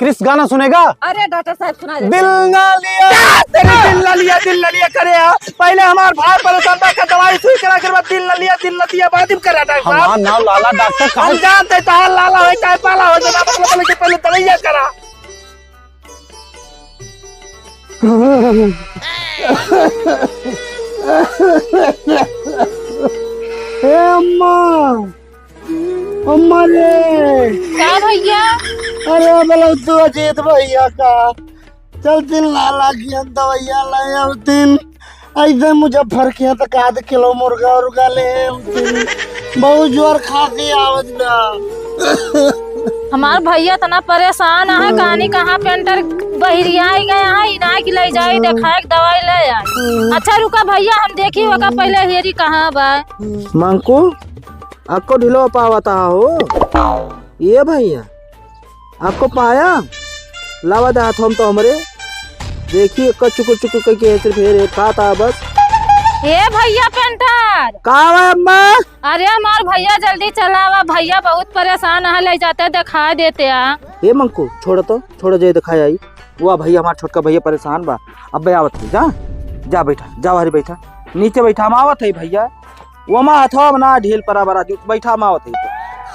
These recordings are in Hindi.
क्रिस गाना सुनेगा? अरे डॉक्टर साहब सुना दे। दिल ना लिया तेरे दिल ना लिया करे पहले हमार भाई परेशान का दवाई सुई करा के बाद दिल ना लिया बात करा डॉक्टर साहब। हमार नाम लाला डॉक्टर साहब। हम जानते तार लाला है काय पाला हो जना मतलब के पहले दवाइया करा। ए अम्मा रे क्या भैया? अरे बोलो तू अजीत भैया का चल दिन लाला की दवाइया लाया दिन ऐसे मुजफ्फर के तक आध किलो मुर्गा उर्गा ले बहुत जोर खा के आवत ना। हमार भैया तना परेशान है कहानी कहाँ पेंटर बहिरिया गया है इना की ले जाए दिखाए दवाई ले आई। अच्छा रुका भैया हम देखी होगा पहले हेरी कहाँ बा। मंकू आपको ढिलो पावता हो ये भैया आपको पाया लावा दे हाथ हम तो हमरे देखिए कचुक चुक के सिर्फ हेरे खाता बस। ए भैया पेंटर कहाँ है अम्मा? अरे हमार भैया जल्दी चलावा भैया बहुत परेशान है ले जाते दिखा देते आ। ए मंकू छोड़ जाए दिखाई आई वो भैया हमारा छोटका भैया परेशान बा अब आवत है जा बैठा जा हरी बैठा नीचे बैठा हम आवत है भैया वो मा हथवा ना ढील पराबर आदि बैठा हम आवत है।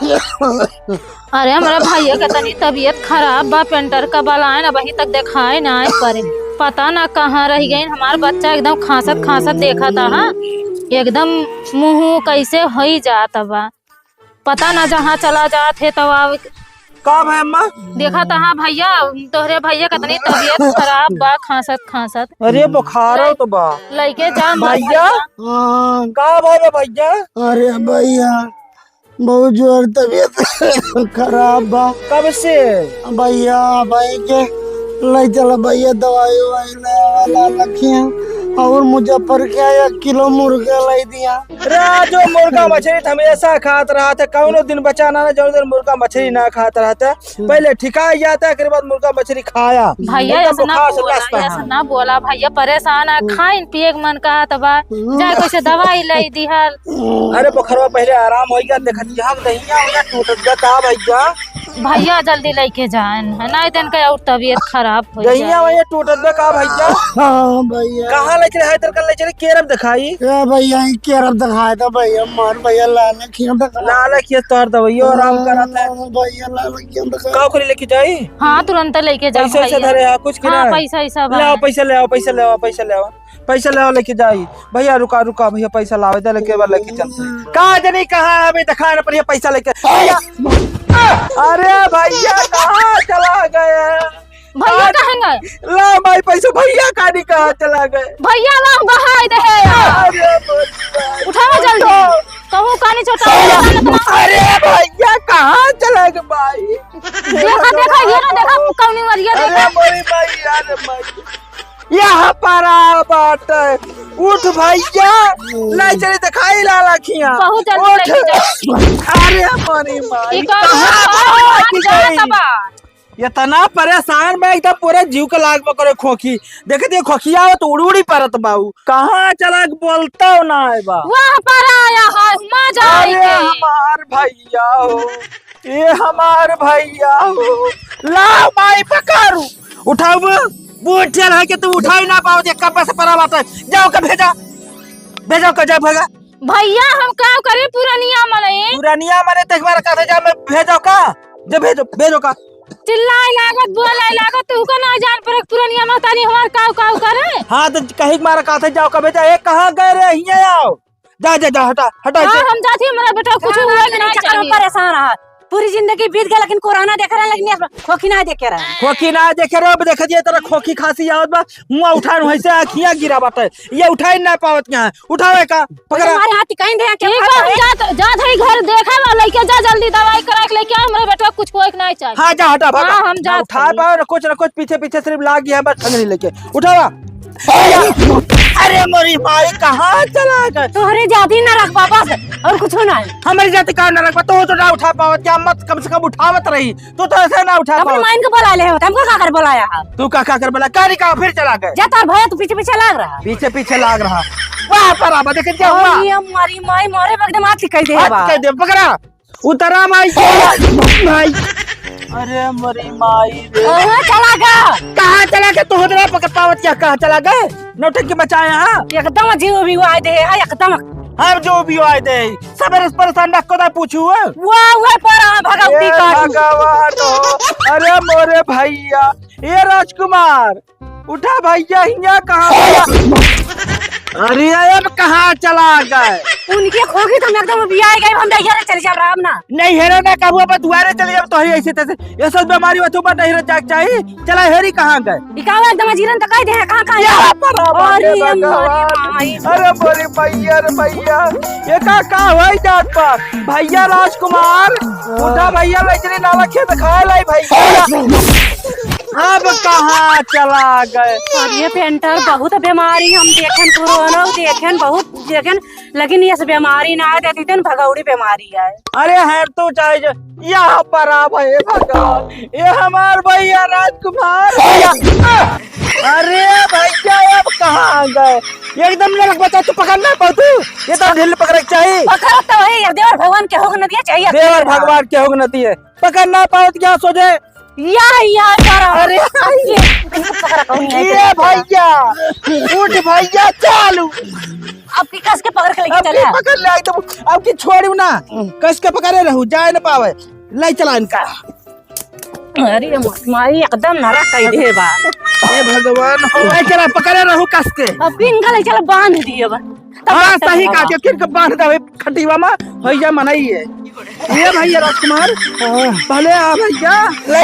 अरे हमारे भैया के तनी तबीयत खराब बा पेंटर का बलाए ना वही तक दिखाए ना परे पता ना कहाँ रह गई। हमारा बच्चा एकदम खांसत देखा था हाँ एकदम मुंह कैसे हो ही जाता बा पता ना जहाँ चला जाते तो कब है अम्मा? देखा था हाँ भैया तोहरे भैया का तनी तबीयत खराब बा खांसत। अरे बुखार तो बा लइके जा भैया कब है भैया? अरे भैया बहुत जोर तबीयत खराब बा। कब से भैया भाई के ले चला भैया दवाई ववाई ले वाला रखिया और मुजफ्फर के 1 किलो मुर्गा लाई दिया। जो मुर्गा मछली हमेशा खात रहा था कौनो दिन बचाना ना जो दिन मुर्गा मछली ना खात रहा था पहले ठिका जाता के बाद मुर्गा मछली खाया। भैया ऐसा ना बोला भैया परेशान है खाइन पिए मन का तबा जा कैसे दवाई लाई दिहल। अरे पोखरवा पहले आराम हो गया देखत हम दहिया टूट जाता भैया जल्दी लेके जान है ना दिन का और तबीयत खराब हो दहिया भैया टूटत बे का भैया? हां भैया कहां ले चले है तर ले चले केरब दिखाई ए भैया केरब दिखाया था भैया मार भैया लाला की तोर दवाइयो आराम कराता है भैया लाला की का करे लेके जाई? हां तुरंत लेके जा पैसा से धरे कुछ की ना पैसा ले आओ लेके जाई भैया रुका भैया पैसा लावे दे लेके बाद लेके चलते कहां जनी कहां हमें दिखाए ना पर पैसा लेके अरे भैया कहाँ चला गया? भैया कहेंगे ला भाई पैसा भैया कहानी कहाँ चला गए? भैया वहाँ बहाई दे उठाओ जल्दी कहूँ कहानी छोटा। अरे भैया कहाँ चला गए भाई? देखा ये ना देखा कौनी मरिया देखा अरे भाई यहाँ पर आ बात उठ भैया ले चले दिखाई लाला खिया बहुत जल्दी लेके जा। अरे हमारी माई इतना परेशान मैं एकदम पूरे जीव के लाग में करे खोखी देखते खोखिया तो उड़ी परत बाबू कहाँ चला बोलता हो ना है बा वहाँ पर आया है मजा अरे हमार भैया हो ये हमार भैया हो ला माई पकड़ू उठाओ बूढ़ है कि तू उठा ही ना पाओ कब पैसे पड़ा बात है जाओ का भेजा का जाओ भगा भैया हम क्या करे पुरानिया मने तक बार का जा मैं भेजो का जब भेजो का चिल्लाई लागत बोलाई लागत तू का ना जान पर पुरानिया महतारी हमार काऊ करे। हां तो कहीं मारा का थे जाओ का भेजा एक कहां गए रे हिया आओ जा हटा हम जाती मेरा बेटा कुछ हुआ नहीं चक्कर में परेशान रहा पूरी जिंदगी बीत गई लेकिन कोरोना देख रहा लेकिन खोखी ना देखे रहा देख दिए तेरा खोखी खांसी आवत बा मुंह उठान वैसे आँखियां गिरा बात ये उठा ही ना पावत यहाँ उठावे का पकड़ा हमारे हाथ कहीं दे जा घर देखा वाला लेके जा जल्दी दवाई करा के लेके आ मेरे बेटा कुछ कोई नहीं चाहिए। हां जा हटा भागा हम जा उठा पाओ ना कुछ पीछे सिर्फ लाग गया बस ठंगनी लेके उठावा। अरे मोरी माई कहाँ चला गए? तोहरे जाति ना रख बाबा और कुछ ना हमारी जाति का ना रख तो ना उठा पाओ क्या मत कम से कम उठावत रही तो ऐसे ना उठा अपने माइन को बुला ले हमको का कर बुलाया तू का कर बोला कारी का फिर चला गए जा तार भैया तू पीछे लाग रहा वहां पर आ देख क्या हुआ हमारी माई मारे एकदम हाथ कह दे पकड़ा उतरा माई अरे मरी माई रे कहाँ चला गया? कहाँ चला गए? तू उधर पकड़ पावत क्या? कहाँ चला गए? नौटंकी मचाए यहाँ एकदम जीव भी आए दे है एकदम। हम जो भी आए थे सबर परेशान रखो ना पूछू वाह पर भगवती का भगवान हो। अरे मोरे भैया ये राजकुमार उठा भैया हिया कहाँ? अरे अब कहाँ चला गए? उनके खोगी तो एकदम भी आए गए। हम देखिए चल जा रहा ना नहीं हेरे ना कबू अब दुआरे चले जब तो ही ऐसे तैसे ये सब बीमारी होती ऊपर नहीं जाग चाहिए। चला हेरी कहाँ गए? इकावा एकदम जीरन तक दे कहां कहां यहाँ पर आ अरे बाबा भगवान। अरे मोरे भैया रे भैया ये का हुआ जात पर भैया राजकुमार उठा भैया लचरी नाला खेत खाए लाई भैया। अब कहाँ चला गए? ये पेंटर बहुत बीमारी हम देखें कोरोना देखें बहुत देखें लेकिन ये बीमारी ना आ देती थी भगौड़ी बीमारी है। अरे है तो चाहे यहाँ पर आ भाई भगवान ये हमार भैया राजकुमार। अरे भैया अब कहाँ गए? एकदम लड़क बचा तू पकड़ना तू ये तो ढील पकड़ चाहिए। पकड़ तो वही देवर भगवान के होग नदिया चाहिए। देवर भगवान के होग नती है पकड़ना पाओ क्या सोचे या अरे ये भैया उठ भैया चालू अब की कस के पकड़ के लेके अब चले की पकड़ ले तो अब की छोड़ू ना कस के पकड़े रहू जाए ना पावे ले चला इनका। अरे माई एकदम नरक कई दे बा। हे भगवान हो चला पकड़े रहू कस के। अब इनका ले चल बांध दिए बा। हाँ सही कहा के फिर बांध दे खटीवा में भैया मनाई है ये भैया राजकुमार भले आ भैया ले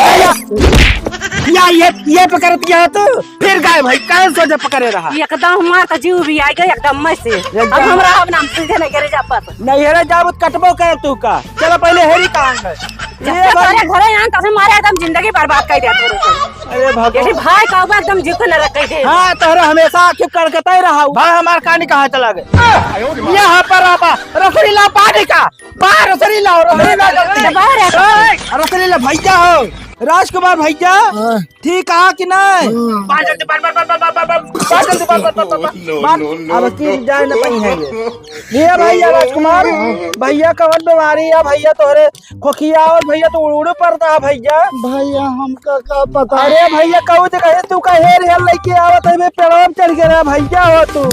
या ये पकड़ दिया तो फिर गए भाई कैसे सोचे पकड़े रहा एकदम हमार का जीव भी आ गया एकदम मैं से। अब हमरा अब नाम सीधे नहीं करे जा पास नहीं हेरे जाब कटबो कर तू का। चलो पहले हेरी कहां गए? ये घरे घरे यहाँ तब मारे एकदम जिंदगी बर्बाद कर दिया तोरे। अरे भगवान भाई का एकदम जीव को नरक कर दे। हाँ तोहरा हमेशा आखिर करकता ही रहा भाई हमार कहानी कहाँ चला गए? यहाँ पर आपा रसरीला पानी का बाहर रसरीला रसरीला भैया हो राजकुमार भैया ठीक कहा कि नहीं? अब की जाए न पाई है ये भैया राजकुमार भैया कवन बीमारी है भैया तोहरे खोखिया और भैया तो उड़ पड़ता है भैया। भैया हमका का पता? अरे भैया कहू तो कहे तू का हेर हेर लेके आवत है पेड़ों चढ़ गया भैया हो तू।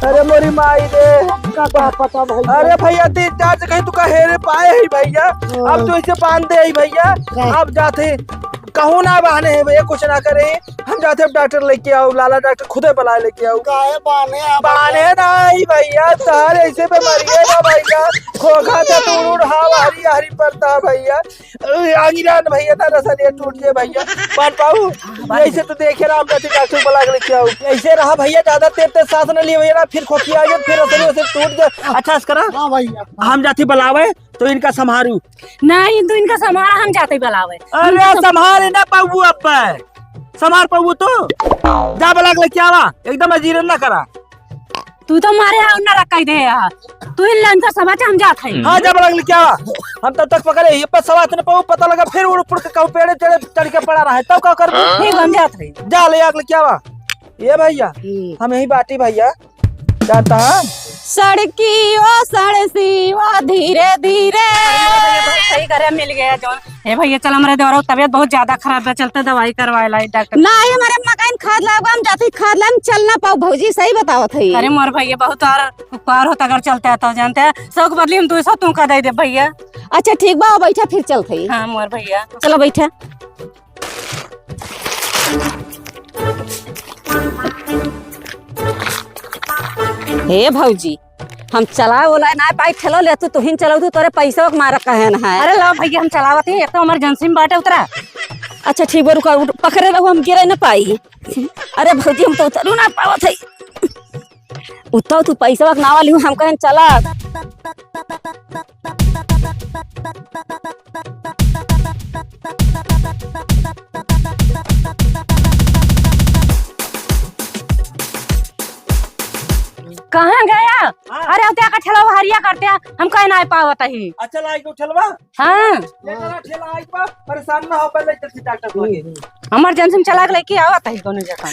अरे मोरी माई दे का पता भैया? अरे भैया तीन चार से कहीं तू का हेरे पाए ही भैया अब तो इसे बांध दे भैया। अब जाते कहूँ ना बहाने है भैया कुछ ना करे हम जाते अब डॉक्टर लेके आओ लाला डॉक्टर खुदे बुला लेके आओ। काहे बहाने नहीं भैया तार ऐसे बीमारी है ना भैया खोखा था तू हवा हरी हरी पड़ता है भैया आगिरान भैया था रसलिया टूट जाए भैया बांध पाऊ ऐसे तो देखे ना हम जाते डॉक्टर बुला के लेके आओ। ऐसे रहा भैया ज्यादा तेज सांस न लिए भैया ना फिर खोखी आ गए फिर रसलिया से टूट जाए। अच्छा करा भैया हम जाते बुलावे तो इनका संभारू नहीं तो इनका समारा हम जाते बुलावे। अरे संभाल ना पाऊ अब संभाल पाऊ तो जा बुला के लेके आवा एकदम अजीरन ना करा। तू तो मारे ना रख दे तू इन लन समाचार हम जात है। हाँ जा बुला के लेके आवा हम तब तक पकड़े ये पर सवात न पाऊ पता लगा फिर उड़ पुड़ के कहूं पेड़े चढ़े चढ़ के पड़ा रहा है तब का कर ठीक हम जात है। जा ले आके लेके आवा ये भैया हम यही बाटी भैया जानता है सड़की ओ सड़सी ओ धीरे धीरे सही करे मिल गया जो हे भैया चल हमारे देवरा तबीयत बहुत ज्यादा खराब है चलते दवाई करवाए लाई डॉक्टर। नहीं हमारे मकान खाद लागा हम जाते खाद लान चल ना पाओ भौजी सही बतावत है। अरे मोर भैया बहुत और उपकार होता अगर चलते है तो जानते हैं सब के बदली हम 200 तू का दे दे भैया। अच्छा ठीक बा बैठा फिर चलते है। हाँ मोर भैया चलो बैठा। हे भौजी हम चला बोला ना पाई ठेलो ले तू तुहिन चलाऊ तू तोरे पैसा मारा कहन है। अरे लो भैया हम चलावत है एक तो इमरजेंसी में बाटे उतरा। अच्छा ठीक बा रुका पकड़े रहो हम गिरे ना पाई। अरे भौजी हम तो उतरू ना पावत है उतो तू पैसा ना वाली हम कहन चला। कहाँ गया? अरे उते का ठेला हरिया करते हम कहीं ना पावत ही। अच्छा लाई को ठेलवा हाँ ये करा ठेला आई बा परेशान ना हो पहले चलती डॉक्टर को लगे इमरजेंसी में चला के लेके आवत ही दोनों जगह।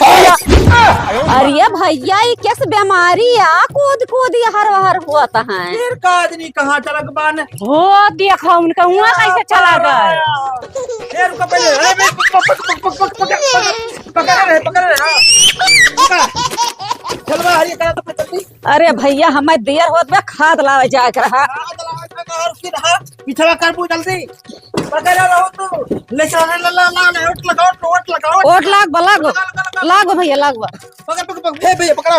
अरे भैया ये कैसे बीमारी है? कूद कूद हर हर हुआ था है। फिर का आदमी कहां चलक बान हो देखो उनका हुआ कैसे चला गए। फिर रुका पहले अरे पकड़ रहे ठेलवा हरिया करा तो चलती अरे भैया हमें देर होत बा खाद लावे जाए कर रहा। पिछड़ा कर पू जल्दी पकड़ रहो तू ले चल ला ओट लगाओ ओट लाग भैया लाग पकड़ भैया पकड़ा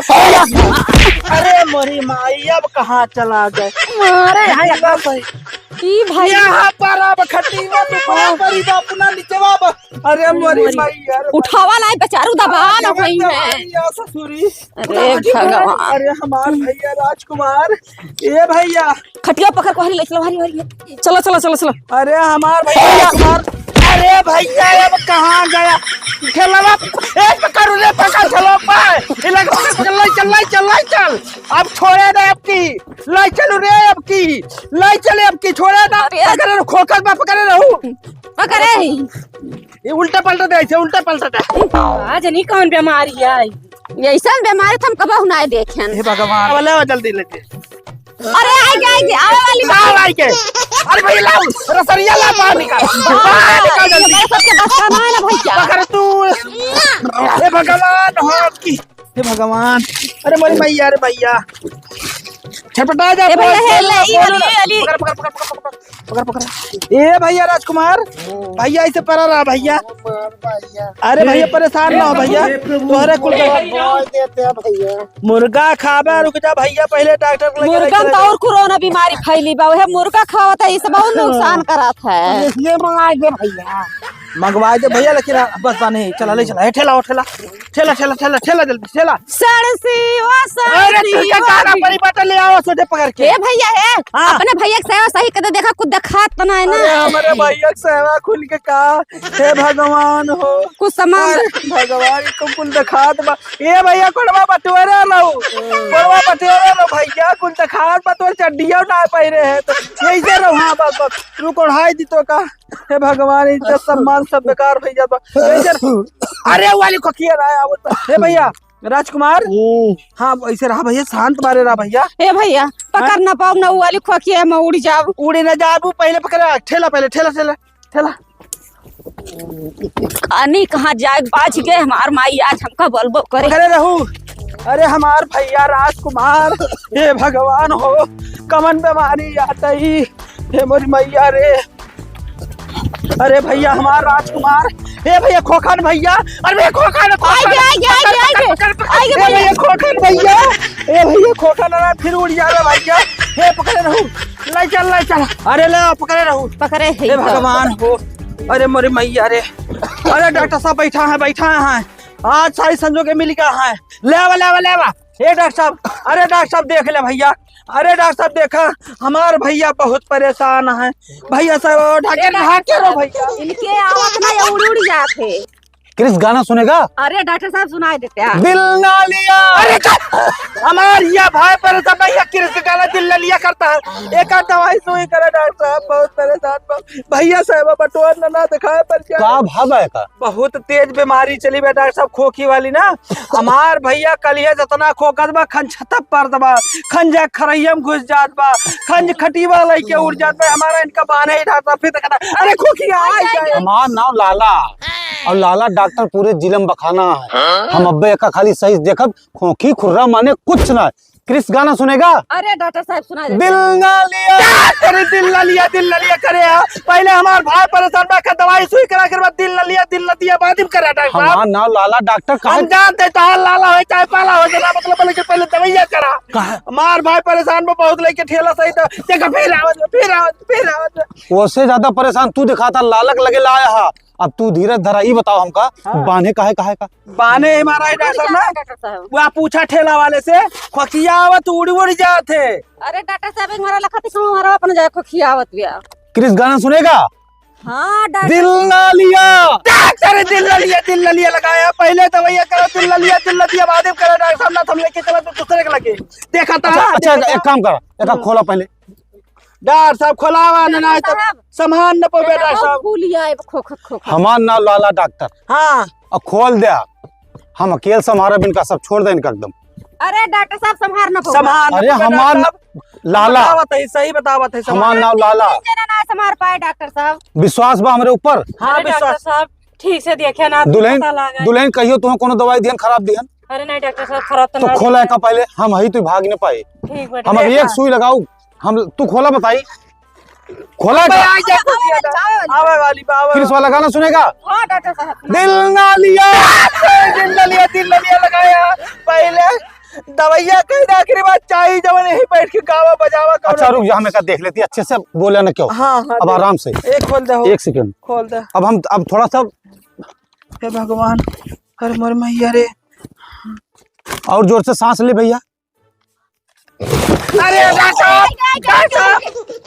अरे मोरी माई अब कहाँ चला गए अरे ई भाई यहाँ पर अब खट्टी में तू परी अपना नीचे बाबा अरे मोरी माई यार उठावा लाए बेचारू दबा ना भई है। ससुरी अरे भगवान। अरे हमार भैया राजकुमार ए भैया खटिया पकड़ को हरी ले चलो हरी चलो चलो चलो चलो। अरे हमार भैया राजकुमार अरे भैया अब कहाँ गया खेलवा पकड़ रे पकड़ चलो पाए चल अब छोड़े ना अब की लाई चलो रे अब की लाई चले अब की छोड़े ना पकड़े खोखर में पकड़े रहू पकड़े ये उल्टा पलटा दे आज नहीं कौन बीमारी है। ऐसा बीमारी हम कबहू ना देखे। हे भगवान वाले जल्दी लेके अरे आगे आवे वाली लाओ लाई के अरे भैया लाओ रसरिया ला बाहर निकाल जल्दी सबके बस का ना है ना भैया। पकड़ तू हे भगवान हो की हे भगवान अरे मोरी मैया अरे भैया छटपटा जा भैया अली पकड़ ए भैया राजकुमार भैया ऐसे पड़ा रहा भैया अरे भैया परेशान ना हो भैया तोहरे कुल देते हैं भैया। मुर्गा खाबे रुक जा भैया पहले डॉक्टर को लेके मुर्गा तो और कोरोना बीमारी फैली बा वह मुर्गा खावत है इसे बहुत नुकसान करत है। इसलिए मंगा दे भैया। मंगवा दे भैया लेकिन बस नहीं चला ले चला ठेला जल्दी ठेला सरसी ओ अरे सरसी तुझे काना परी बटन ले आओ सोटे पकड़ के ए भैया है हाँ। अपने भैया के सेवा सही कर देखा कुछ दिखात तो ना है अरे ना हमारे भैया के सेवा खुल के का हे भगवान हो कुछ सामान भगवान को कुल दिखात बा ए भैया कोड़वा बटोरे लो भैया कुल दिखात बटोर चड्डिया ना पहिरे है तो ऐसे रहो हां बस रुक ओढ़ाई दी तो का हे भगवान इज्जत सम्मान सब बेकार भई जात बा अरे वाली को किया रहा है हे भैया राजकुमार हाँ ऐसे रहा भैया शांत मारे रहा भैया ए भैया पकड़ ना पाऊ ना वाली खोखिया में उड़ जाओ उड़े न जाबू पहले पकड़ा ठेला कानी कहाँ जाए बाज गए हमार माई आज हमका बोलबो करे खड़े रहू अरे हमार भैया राजकुमार हे भगवान हो कमन बीमारी आता ही हे मोरी मैया रे अरे भैया हमार राजकुमार हे भैया खोखन भैया अरे भैया खोखन भैया खोखन भैया ए भैया खोखन ना फिर उड़ जावे भैया हे पकड़े रहू लाई चल अरे ले पकड़े रहू पकड़े हे भगवान हो अरे मोरे मैया रे अरे डॉक्टर साहब बैठा है आज सारी संजो के मिल गया है लेवा हे डॉक्टर साहब अरे डॉक्टर साहब देख ले भैया अरे डॉक्टर साहब देखा हमार भैया बहुत परेशान है भैया साहब ढाके रो भैया इनके आवाज ना ये उड़ जाते। क्रिस गाना सुनेगा? अरे डॉक्टर साहब सुनाई देते हैं। दिल ना लिया अरे हमार ये भाई परेशान भैया किस गाना दिल ना लिया करता है एक दवाई सुई करे डॉक्टर साहब बहुत परेशान भैया साहब बटोर ना दिखाए पर का भाव है का बहुत तेज बीमारी चली बे डॉक्टर साहब खोखी वाली ना हमार भैया कलिया जतना खोकत बा खन छतप पर दबा खंजा खरैयम घुस जात बा खंज खटीवा लेके उड़ जात बा हमारा इनका बाने ही डॉक्टर फिर कहता अरे खोखी आ हमार नाम लाला और लाला डॉक्टर पूरे जिले में बखाना है। हम अब्बे का खाली सही देखब खोखी खुर्रा माने कुछ ना। क्रिस गाना सुनेगा? अरे डॉक्टर साहब सुना दिल ना लिया तेरे दिल ना लिया करे पहले हमार भाई परेशान बा का दवाई सुई करा के बाद दिल ना लिया बाद में करा डॉक्टर साहब हमार नाम लाला डॉक्टर कहा हम जानते चाहे लाला हो चाहे पाला हो जना मतलब पहले दवाइया करा हमार भाई परेशान में बहुत लेके ठेला सही तो देखा फिर आवाज उससे ज्यादा परेशान तू दिखाता लालक लगे लाया हा। अब तू धीरज धरा ही बताओ हमका बांधे काहे का बाने हमारा ही डॉक्टर ना डॉक्टर साहब। वो पूछा ठेला वाले से खोखिया आवत उड़ जाते अरे डॉक्टर साहब हमारा लखत से हमारा अपन जाए खोखिया आवत बिया। क्रिस गाना सुनेगा? हाँ डॉक्टर दिल ना लिया डॉक्टर दिल ना लिया लगाया पहले दवाइया करो दिल ना लिया बाद में करो डॉक्टर साहब ना हम लेके चला तो दूसरे के लगे देखता अच्छा एक काम करा, एक खोला पहले। डॉक्टर साहब खोलावा ना तो सामान न पवे डॉक्टर साहब। फूलिया खो हमार नाम लाला डॉक्टर। हाँ अब खोल दे, हम अकेले संभारा इनका, सब छोड़ दे इनका एकदम। अरे डॉक्टर साहब संभार ना सामान अरे हमार लाला, सही बतावत है हमार नाम लाला। ना संभार पाए डॉक्टर साहब। विश्वास बा हमरे ऊपर? हाँ अरे डॉक्टर विश्वास। साहब ठीक से देखे ना, दुल्हन पता लगा। दुल्हन कहियो तुम्हें कोनो दवाई दिहन खराब दिहन अरे नहीं डॉक्टर साहब खराब तो तो ना खोला का पहले, हम ही तो भाग नहीं पाए। ठीक बा हम अब एक सुई लगाऊ, हम तू खोला बताई, खोला का आवे वाली बाबा क्रिस वाला गाना सुनेगा? हाँ डॉक्टर साहब। दिल ना लिया, दिल लिया लगाया पहले दवाइया कहीं ना आखिरी बात चाहिए जब यहीं बैठ के गावा बजावा करो। अच्छा रुक जा, हमें का देख लेती अच्छे से, बोले ना क्यों। हाँ हाँ अब आराम से एक खोल दे, एक सेकंड। खोल दे। अब थोड़ा सा हे भगवान, अरे मोर मैया रे, और जोर से सांस ले भैया। अरे डॉक्टर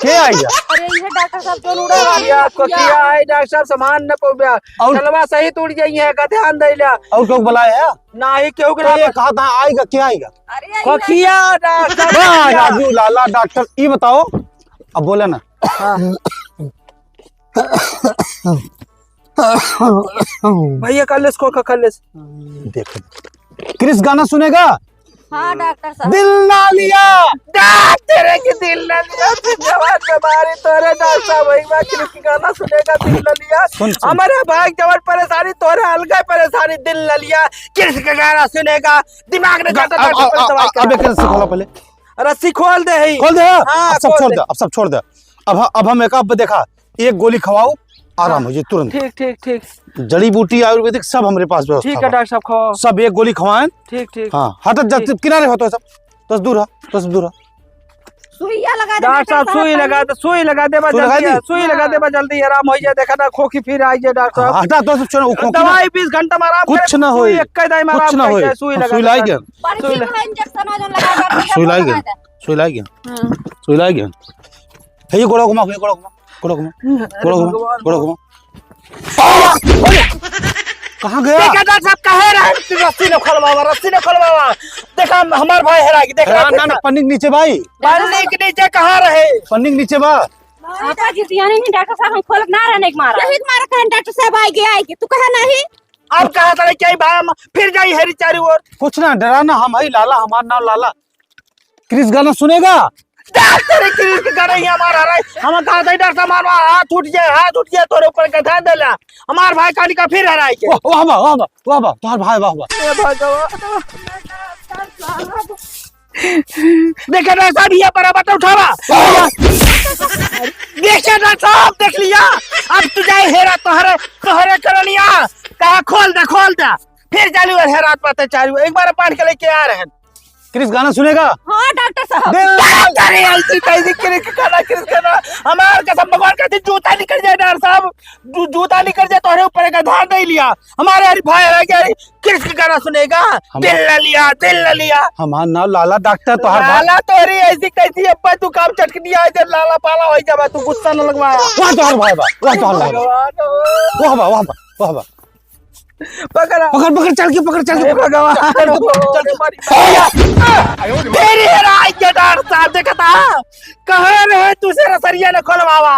क्या आई गया? अरे ये डॉक्टर साहब जो उड़ा साहब को किया है डॉक्टर साहब, सामान न पव्या और- चलवा सही टूट जाई है का ध्यान दे लिया और क्यों बुलाया है? ना ही क्यों तो ये कहा था आएगा, क्या आएगा? अरे को किया डॉक्टर वाह राजू लाला डॉक्टर, ये बताओ अब बोले ना। भैया कलेस को कलेस देखो क्रिस गाना सुनेगा? हाँ डॉक्टर साहब। दिल ना लिया, तेरे के दिल न लिया जवान बीमारी तोरे डॉक्टर साहब वही बात की गाना सुनेगा दिल न लिया। सुन। हमारे भाई जवान परेशानी तोरे अलग परेशानी दिल न लिया, किस का गाना सुनेगा दिमाग ने अब एक रस्सी खोला पहले, रस्सी खोल दे ही खोल दे। हाँ, अब सब खोल छोड़ दे। दे, अब सब छोड़ दे। अब हम एक देखा, एक गोली खवाओ आराम हो जाए तुरंत। ठीक ठीक ठीक जड़ी बूटी आयुर्वेदिक सब हमारे पास व्यवस्था ठीक है बा। डॉक्टर साहब खाओ। सब एक गोली खवाएं। ठीक ठीक हाँ हट जा, किनारे हो तो सब तो दूर है, तो दूर है। सुइया लगा दे डॉक्टर साहब सुई लगा दे, सुई लगा दे सुई लगा जल्दी, दी? सुई लगा दे जल्दी आराम हो जाए। देखा ना खोखी फिर आई जाए डॉक्टर साहब। हटा तो सब छोड़ो, खोखी ना- दवाई 20 घंटा में आराम कुछ करे, ना सुई होई, एक ही दाई में कुछ आराम ना करे, होई। सुई सुई लाई गया, पर्ची में इंजेक्शन हो जो लगा दे। सुई लाई गया, सुई लाई गया, सुई लाई गया। है ये गोड़ा घुमा, ये गोड़ा घुमा, गोड़ा घुमा, गोड़ा घुमा, गोड़ा घुमा। कहाँ गया? देखा डॉक्टर साहब कहे रहे रस्सी ने खोलवावा, रस्सी ने खोलवावा। देखा हमार भाई हेरा गई, देख ना ना पन्नी के नीचे भाई, पानी के नीचे कहाँ रहे? पन्नी के नीचे बा। आपा जी दिया नहीं डॉक्टर साहब, हम खोलक ना रहने के मारा। यही तुम्हारा कहन डॉक्टर साहब आएगी तू कहा नहीं। अब कहा था क्या भाई हम फिर जाई हेरी चारी ओर। कुछ ना डराना, हम ही लाला, हमारा नाम लाला। क्रिस गाना सुनेगा? डॉक्टर क्रिस के करे ही हमारा रहे, हम कहा था डॉक्टर साहब हमारा हाथ उठ जाए तोरे ऊपर का ध्यान देला। हमार भाई काली का फिर हराई के। वाह वाह वाह वाह वाह वाह, तुम्हारा भाई वाह वाह। ए भगवान, देखे डॉक्टर साहब ये पर बता उठावा। देखे डॉक्टर साहब देख लिया, अब तू जाए हेरा तोहरे करनिया कहा खोल दे फिर चालू हेरा पाते चालू एक बार पान के लेके आ रहे हैं। क्रिस गाना सुनेगा? हाँ डॉक्टर साहब। अरे ऐसी कैसी क्रिस करना हमार कसम भगवान का जूता निकल जाए डॉक्टर साहब, जूता निकल जाए तोहरे ऊपर का ध्यान नहीं लिया। हमारे हरी भाई रह गया क्रिस का गाना सुनेगा दिल न लिया। हमारा नाम लाला डॉक्टर, तो हर लाला तोरी ऐसी कैसी अब्बा तू काम चटकनी आ जा लाला पाला हो जा, तू गुस्सा न लगवाया। वाह तो हर भाई वाह, वाह तो हर भाई वाह, वाह वाह वाह वाह वाह। पकड़ा पकड़ पकड़ चल के, पकड़ चल के, भगवान तेरी राय के डॉक्टर साहब देखता कहे रहे तुझे रसरिया ने खोलवावा,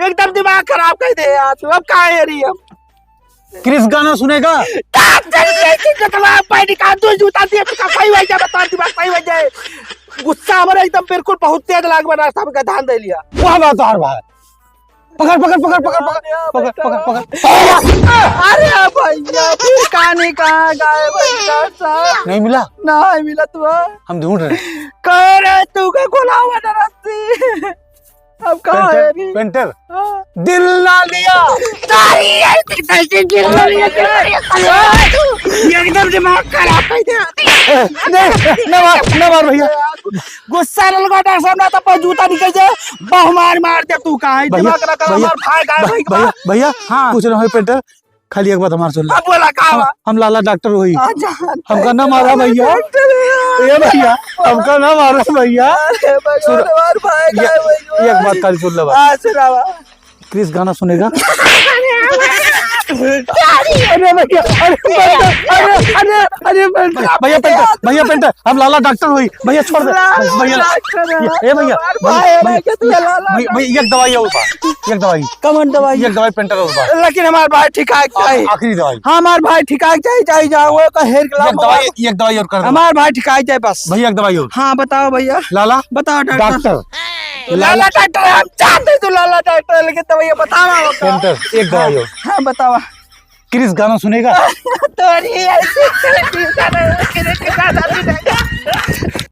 एकदम दिमाग खराब कर दे यार तू। अब कहाँ है रही हम? क्रिस गाना सुनेगा? जूता दिए सही हो जाए, बता दिमाग सही हो जाए। गुस्सा हमारा एकदम बिल्कुल बहुत तेज लाग बना साहब का ध्यान दे लिया। वाह वाह तो हर भाई। पकड़ पकड़ पकड़ पकड़ पकड़ पकड़ पकड़। अरे भैया फिर कहाँ गए भैया साहब? नहीं मिला, नहीं मिला तू हम ढूंढ रहे हैं। कह रहे तू का खोला हुआ ना रस्सी। अब कहाँ है अभी? पेंटर दिल ना लिया, एकदम दिमाग खराब कर दिया। न मार भैया। गुस्सा न लगा डॉक्टर साहब ना तो जूता निकल जाए बहु मार दे तू कहाँ है? भैया दिमाग ना कर हमार भाई गायब हो गया। भैया भैया हाँ। पूछ रहे हो पेंटर, खाली एक बात हमारे सुन ले। अब बोला कहाँ? हम लाला डॉक्टर हुई, आजा। हमका ना मारा भैया, ये भैया हमका ना मारा भैया। अरे भगवान, हमार भाई गायब हो गया। एक बात खाली सुन ले बस। हाँ सुनावा। क्रिस गाना सुनेगा। अरे भैया, अरे भैया पेंटर, भैया पेंटर, हम लाला डॉक्टर हुई। भैया छोड़ दे भैया। ए भैया भैया एक दवाई है उस बार, एक दवाई, कमन दवाई, एक दवाई पेंटर है उस बार। लेकिन हमारे भाई ठिकाक चाहिए, आखिरी दवाई, हमारे भाई ठिकाक चाहिए जाओ का हेर के एक दवाई और कर दो। हमारे भाई ठिकाक जाए बस। भैया एक दवाई और। हाँ बताओ भैया, लाला बताओ डॉक्टर, लाला डॉक्टर हम चाहते तो लाला डॉक्टर, लेकिन तो भैया बताओ पेंटर एक दवाई और। हाँ बताओ। क्रिस गाना सुनेगा। तो